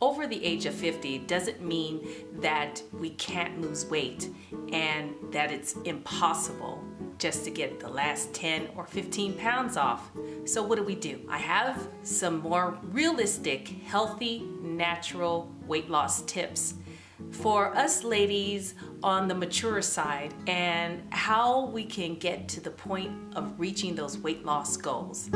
Over the age of 50 doesn't mean that we can't lose weight and that it's impossible just to get the last 10 or 15 pounds off. So what do? I have some more realistic, healthy, natural weight loss tips for us ladies on the mature side and how we can get to the point of reaching those weight loss goals.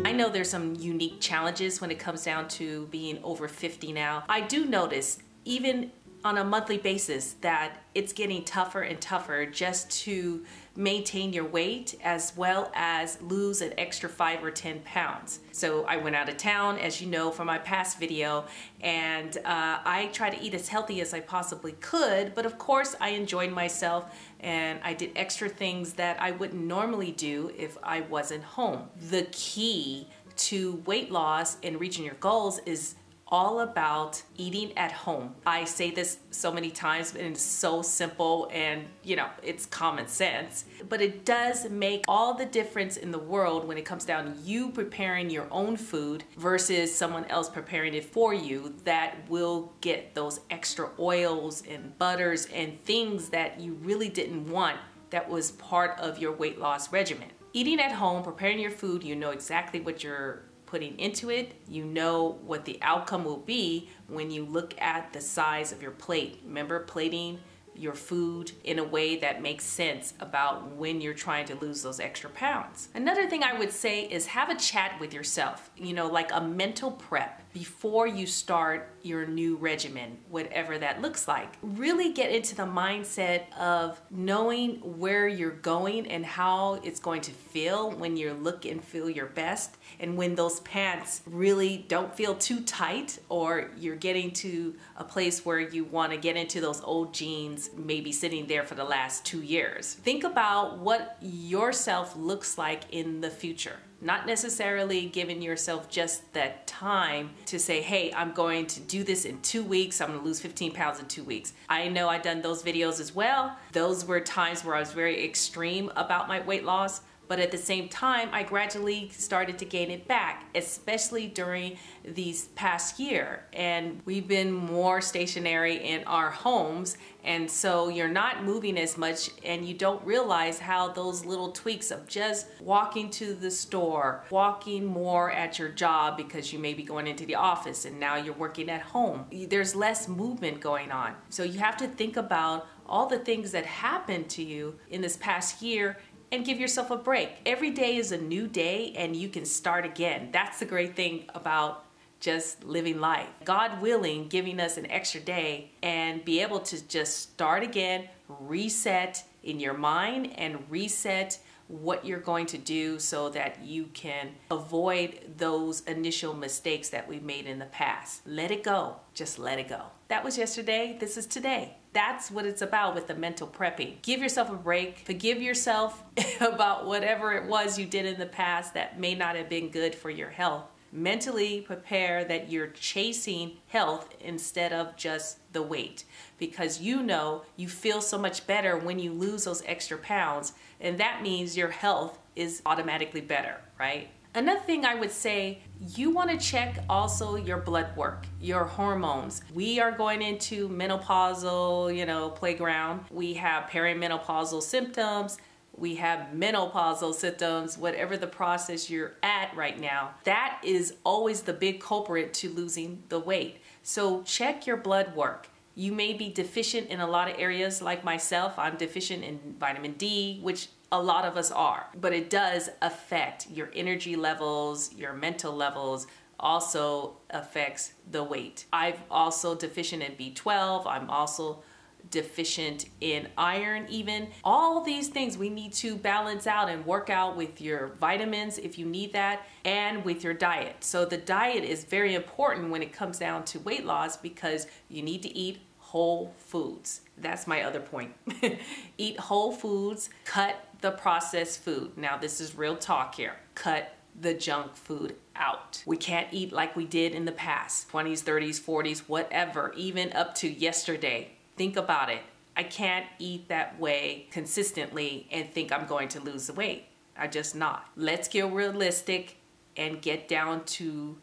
I know there's some unique challenges when it comes down to being over 50 now. I do notice, even on a monthly basis, that it's getting tougher and tougher just to maintain your weight as well as lose an extra 5 or 10 pounds. So I went out of town, as you know from my past video, and I try to eat as healthy as I possibly could, but of course I enjoyed myself and I did extra things that I wouldn't normally do if I wasn't home. The key to weight loss and reaching your goals is all about eating at home. I say this so many times and it's so simple and it's common sense, but it does make all the difference in the world when it comes down to you preparing your own food versus someone else preparing it for you that will get those extra oils and butters and things that you really didn't want that was part of your weight loss regimen. Eating at home, preparing your food, you know exactly what you're putting into it. You know what the outcome will be when you look at the size of your plate. Remember, plating your food in a way that makes sense about when you're trying to lose those extra pounds. Another thing I would say is have a chat with yourself, like a mental prep before you start your new regimen, whatever that looks like. Really get into the mindset of knowing where you're going and how it's going to feel when you look and feel your best, and when those pants really don't feel too tight or you're getting to a place where you want to get into those old jeans, maybe sitting there for the last 2 years. Think about what yourself looks like in the future. Not necessarily giving yourself just that time to say, hey, I'm going to do this in 2 weeks. I'm gonna lose 15 pounds in 2 weeks. I know I've done those videos as well. Those were times where I was very extreme about my weight loss. But at the same time, I gradually started to gain it back, especially during these past year. And we've been more stationary in our homes. And so you're not moving as much and you don't realize how those little tweaks of just walking to the store, walking more at your job because you may be going into the office and now you're working at home. There's less movement going on. So you have to think about all the things that happened to you in this past year and give yourself a break. Every day is a new day and you can start again. That's the great thing about just living life. God willing, giving us an extra day and be able to just start again, reset in your mind and reset what you're going to do so that you can avoid those initial mistakes that we made in the past. Let it go. Just let it go. That was yesterday. This is today. That's what it's about with the mental prepping. Give yourself a break. Forgive yourself about whatever it was you did in the past that may not have been good for your health. Mentally prepare that you're chasing health instead of just the weight, because you feel so much better when you lose those extra pounds, and that means your health is automatically better, right? Another thing I would say, you want to check also your blood work, your hormones. We are going into menopausal, playground. We have perimenopausal symptoms. We have menopausal symptoms, whatever the process you're at right now. That is always the big culprit to losing the weight. So check your blood work. You may be deficient in a lot of areas, like myself. I'm deficient in vitamin D, which a lot of us are, but it does affect your energy levels, your mental levels, also affects the weight. I'm also deficient in B12. I'm also deficient in iron even. All these things we need to balance out and work out with your vitamins if you need that, and with your diet. So the diet is very important when it comes down to weight loss, because you need to eat whole foods. That's my other point. Eat whole foods, cut the processed food. Now this is real talk here. Cut the junk food out. We can't eat like we did in the past, 20s, 30s, 40s, whatever, even up to yesterday. Think about it. I can't eat that way consistently and think I'm going to lose the weight. I'm just not. Let's get realistic. and get down to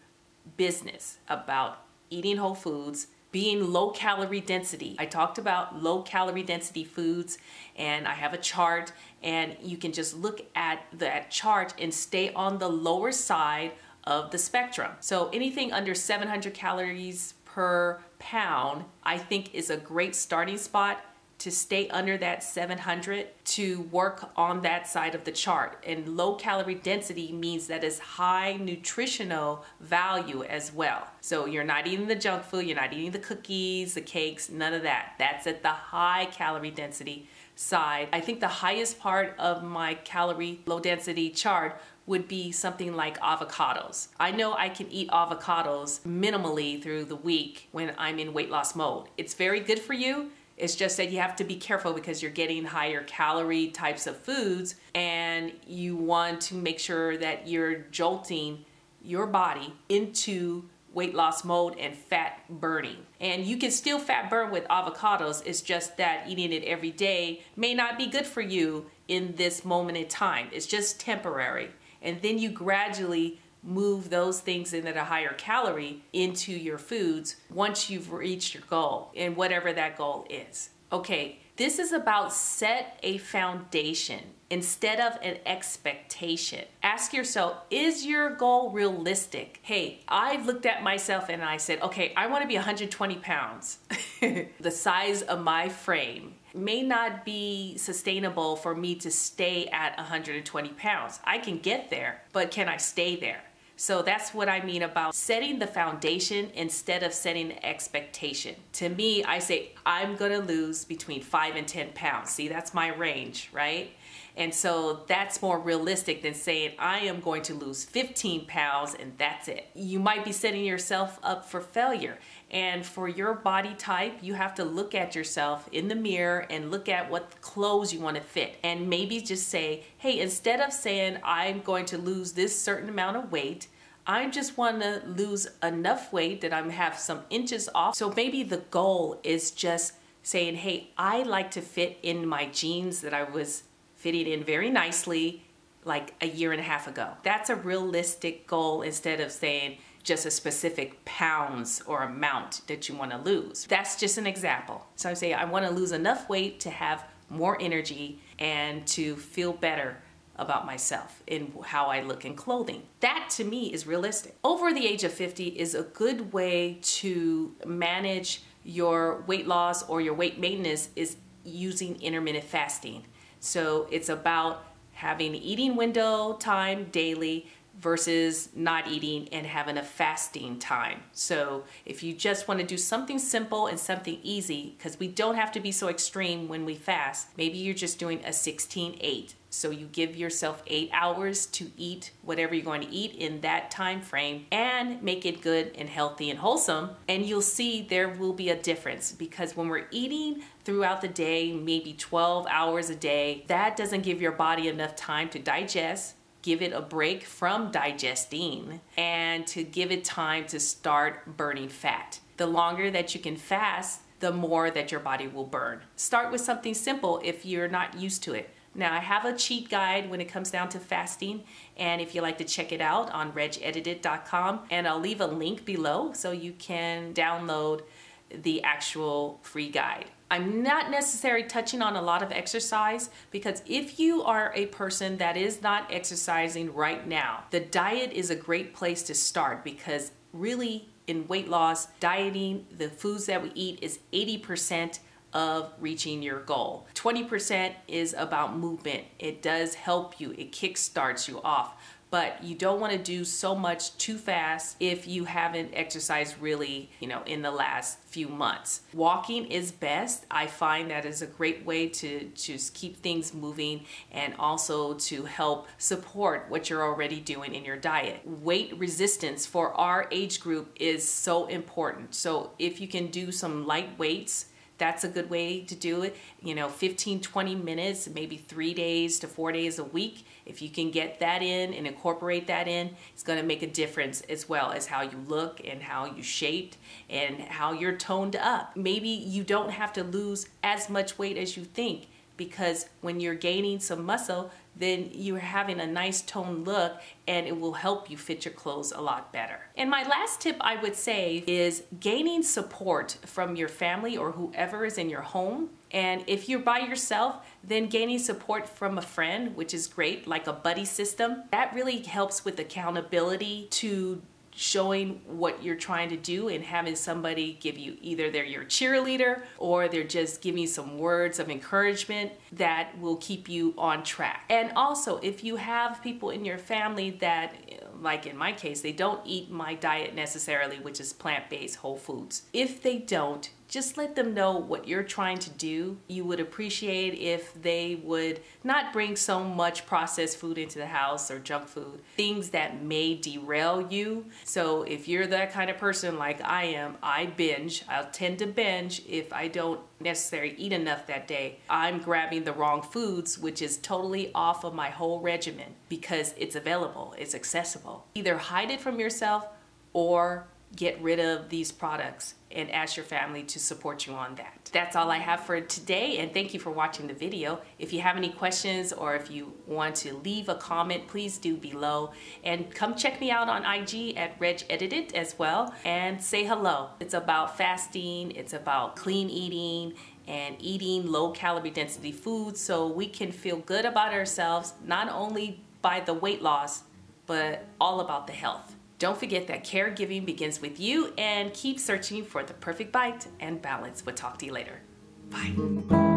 business about eating whole foods, being low calorie density. I talked about low calorie density foods, and I have a chart, and you can just look at that chart and stay on the lower side of the spectrum. So anything under 700 calories per pound, I think is a great starting spot to stay under that 700 to work on that side of the chart. And low calorie density means that it's high nutritional value as well. So you're not eating the junk food, you're not eating the cookies, the cakes, none of that. That's at the high calorie density side. I think the highest part of my calorie low density chart would be something like avocados. I know I can eat avocados minimally through the week when I'm in weight loss mode. It's very good for you. It's just that you have to be careful because you're getting higher calorie types of foods, and you want to make sure that you're jolting your body into weight loss mode and fat burning. And you can still fat burn with avocados. It's just that eating it every day may not be good for you in this moment in time. It's just temporary. And then you gradually move those things in at a higher calorie into your foods once you've reached your goal, and whatever that goal is. Okay, this is about set a foundation instead of an expectation. Ask yourself, is your goal realistic? Hey, I've looked at myself and I said, okay, I want to be 120 pounds. The size of my frame may not be sustainable for me to stay at 120 pounds. I can get there, but can I stay there? So that's what I mean about setting the foundation instead of setting an expectation. To me, I say, I'm gonna lose between 5 and 10 pounds. See, that's my range, right? And so that's more realistic than saying, I am going to lose 15 pounds and that's it. You might be setting yourself up for failure. And for your body type, you have to look at yourself in the mirror and look at what clothes you want to fit. And maybe just say, hey, instead of saying I'm going to lose this certain amount of weight, I just want to lose enough weight that I have some inches off. So maybe the goal is just saying, hey, I like to fit in my jeans that I was fitting in very nicely like a year and a half ago. That's a realistic goal instead of saying just a specific pounds or amount that you want to lose. That's just an example. So I say I want to lose enough weight to have more energy and to feel better about myself in how I look in clothing. That to me is realistic. Over the age of 50 is a good way to manage your weight loss or your weight maintenance is using intermittent fasting. So it's about having eating window time daily versus not eating and having a fasting time. So if you just want to do something simple and something easy, because we don't have to be so extreme when we fast, maybe you're just doing a 16-8. So you give yourself 8 hours to eat whatever you're going to eat in that time frame and make it good and healthy and wholesome. And you'll see there will be a difference, because when we're eating throughout the day, maybe 12 hours a day, that doesn't give your body enough time to digest, give it a break from digesting, and to give it time to start burning fat. The longer that you can fast, the more that your body will burn. Start with something simple if you're not used to it. Now, I have a cheat guide when it comes down to fasting, and if you like to check it out on regedited.com, and I'll leave a link below so you can download the actual free guide. I'm not necessarily touching on a lot of exercise, because if you are a person that is not exercising right now, the diet is a great place to start, because really in weight loss, dieting, the foods that we eat is 80% of reaching your goal. 20% is about movement. It does help you. It kickstarts you off. But you don't want to do so much too fast if you haven't exercised really, in the last few months. Walking is best. I find that is a great way to just keep things moving and also to help support what you're already doing in your diet. Weight resistance for our age group is so important. So if you can do some light weights, that's a good way to do it. 15, 20 minutes, maybe 3 days to 4 days a week. If you can get that in and incorporate that in, it's gonna make a difference, as well as how you look and how you shaped and how you're toned up. Maybe you don't have to lose as much weight as you think. because when you're gaining some muscle, then you're having a nice toned look and it will help you fit your clothes a lot better. And my last tip I would say is gaining support from your family or whoever is in your home. And if you're by yourself, then gaining support from a friend, which is great, like a buddy system. That really helps with accountability to showing what you're trying to do and having somebody give you, either they're your cheerleader or they're just giving you some words of encouragement that will keep you on track. And also, if you have people in your family that, like in my case, they don't eat my diet necessarily, which is plant-based whole foods. If they don't, just let them know what you're trying to do. You would appreciate if they would not bring so much processed food into the house or junk food, things that may derail you. So if you're that kind of person like I am, I binge. I'll tend to binge if I don't necessarily eat enough that day. I'm grabbing the wrong foods, which is totally off of my whole regimen because it's available, it's accessible. Either hide it from yourself or get rid of these products and ask your family to support you on that. That's all I have for today, and thank you for watching the video. If you have any questions or if you want to leave a comment, please do below, and come check me out on IG at Reggi as well and say hello. It's about fasting, it's about clean eating and eating low calorie density foods so we can feel good about ourselves, not only by the weight loss, but all about the health. Don't forget that caregiving begins with you, and keep searching for the perfect bite and balance. We'll talk to you later. Bye.